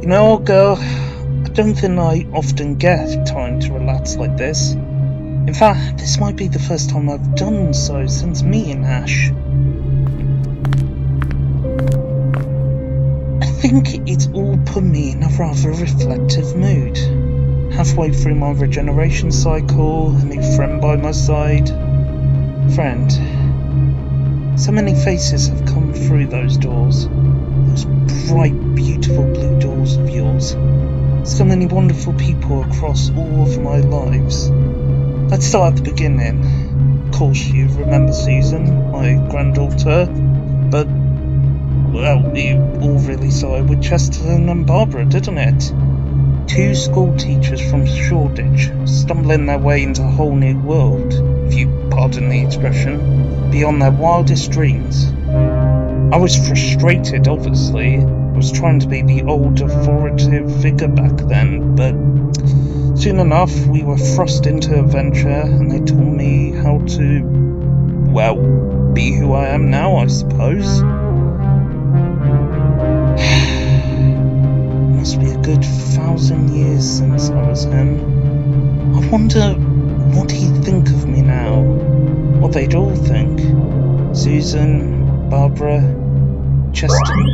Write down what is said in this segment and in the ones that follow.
You know, old girl, I don't think I often get time to relax like this. In fact, this might be the first time I've done so since meeting Ash. I think it's all put me in a rather reflective mood. Halfway through my regeneration cycle, a new friend by my side. Friend. So many faces have come through those doors. Those bright, beautiful blue doors of yours. So many wonderful people across all of my lives. Let's start at the beginning. Of course, you remember Susan, my granddaughter, but, well, you all really saw it with Chesterton and Barbara, didn't it? 2 school teachers from Shoreditch, stumbling their way into a whole new world, if you pardon the expression, beyond their wildest dreams. I was frustrated, obviously. I was trying to be the old, authoritative figure back then, but soon enough we were thrust into adventure, and they taught me how to, well, be who I am now, I suppose. Must be a good 1,000 years since I was him. I wonder what he'd think of me now. What they'd all think. Susan, Barbara, Chesterton.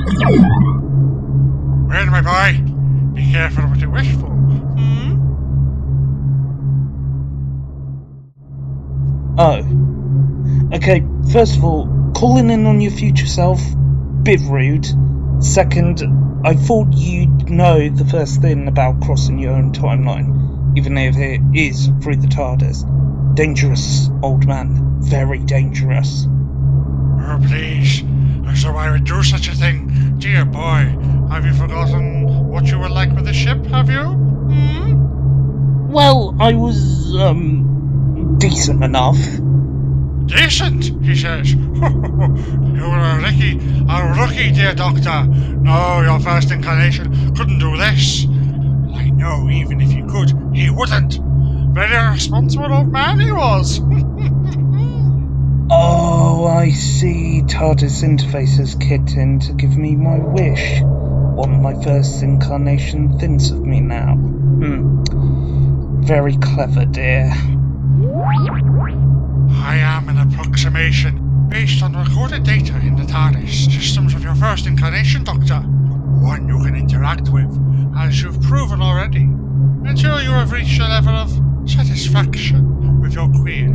Well, my boy, be careful what you wish for. Oh. Okay, first of all, calling in on your future self, bit rude. Second, I thought you'd know the first thing about crossing your own timeline, even if it is through the TARDIS. Dangerous, old man. Very dangerous. Oh, please. So I would do such a thing. Dear boy, have you forgotten what you were like with the ship, have you? Well, I was, decent enough. Decent, he says. You were a rookie, dear Doctor. No, your first incarnation couldn't do this. I know, even if he could, he wouldn't. Very responsible old man he was. Oh, I see. TARDIS interfaces kicked in to give me my wish. What my first incarnation thinks of me now. Very clever, dear. I am an approximation based on recorded data in the TARDIS systems of your first incarnation, Doctor. One you can interact with, as you've proven already, until you have reached a level of satisfaction with your query.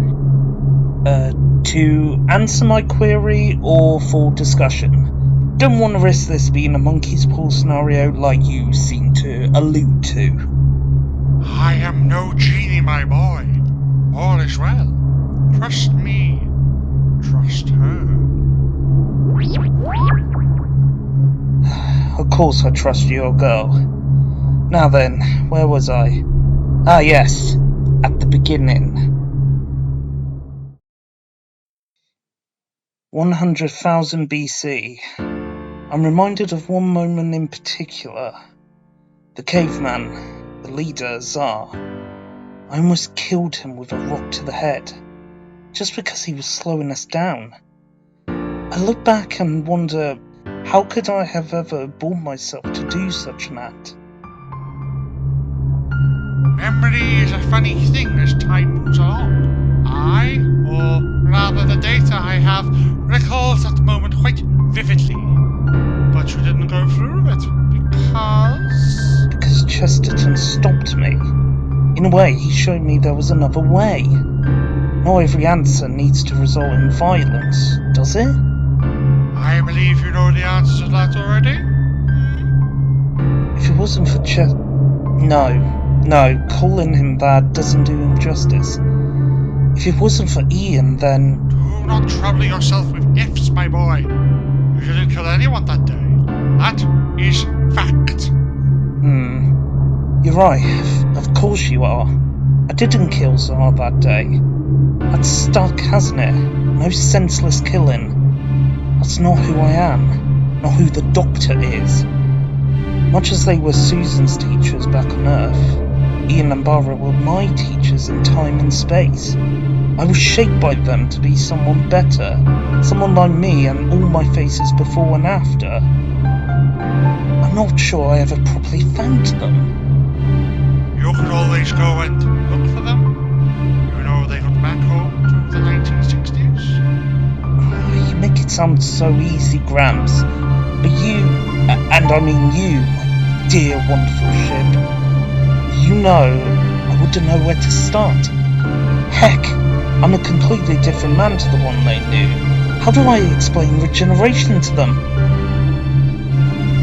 To answer my query or for discussion? Don't want to risk this being a monkey's paw scenario like you seem to allude to. I am no genie, my boy. All is well. Trust me. Trust her. Of course I trust you, old girl. Now then, where was I? Ah yes, at the beginning. 100,000 BC. I'm reminded of one moment in particular. The caveman, the leader, Tsar. I almost killed him with a rock to the head, just because he was slowing us down. I look back and wonder, how could I have ever brought myself to do such an act? Memory is a funny thing as time moves along. Or rather the data I have, recalls that moment quite vividly. But you didn't go through with it, because... Because Chesterton stopped me. In a way, he showed me there was another way. Not every answer needs to result in violence, does it? I believe you know the answer to that already? If it wasn't for No, calling him that doesn't do him justice. If it wasn't for Ian, then... Do not trouble yourself with ifs, my boy. right, of course you are. I didn't kill Zara that day. That's stuck, hasn't it? No senseless killing. That's not who I am, not who the Doctor is. Much as they were Susan's teachers back on Earth, Ian and Barbara were my teachers in time and space. I was shaped by them to be someone better, someone like me and all my faces before and after. I'm not sure I ever properly found them. You could always go and look for them. You know they got back home to the 1960s. You make it sound so easy, Gramps. But you, and I mean you, my dear wonderful ship, you know I wouldn't know where to start. Heck, I'm a completely different man to the one they knew. How do I explain regeneration to them?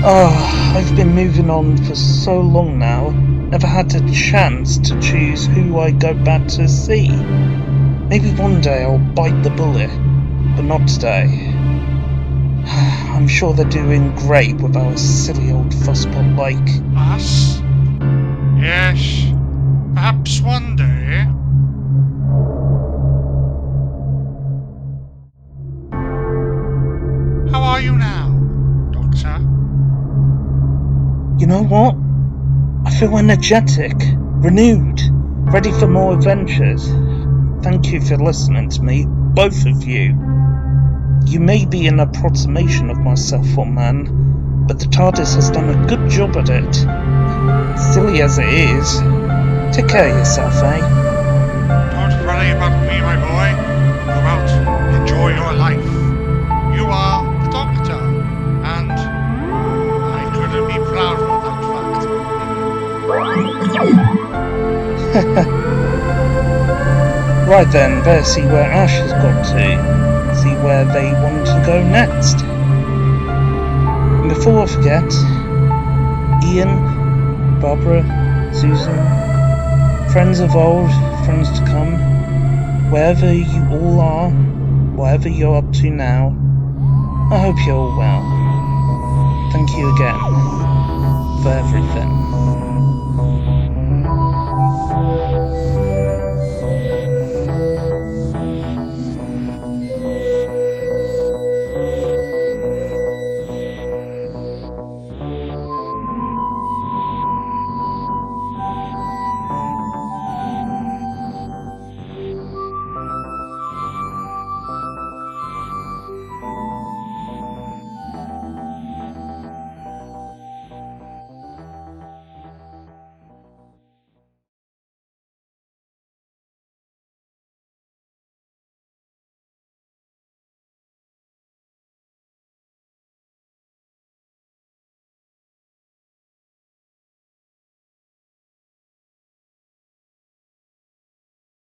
I've been moving on for so long now, never had a chance to choose who I go back to see. Maybe one day I'll bite the bullet, but not today. I'm sure they're doing great without a silly old fusspot like Us? Yes, perhaps one day. How are you now, Doctor? You know what? I feel energetic, renewed, ready for more adventures. Thank you for listening to me, both of you. You may be an approximation of myself, old man, but the TARDIS has done a good job at it. Silly as it is, take care of yourself, eh? Don't worry about me, my boy. Go out, enjoy your life. You are the Doctor, and I couldn't be prouder of that fact. Right then, better see where Ash has got to. See where they want to go next. And before I forget, Ian, Barbara, Susan, friends of old, friends to come, wherever you all are, whatever you're up to now, I hope you're all well. Thank you again for everything.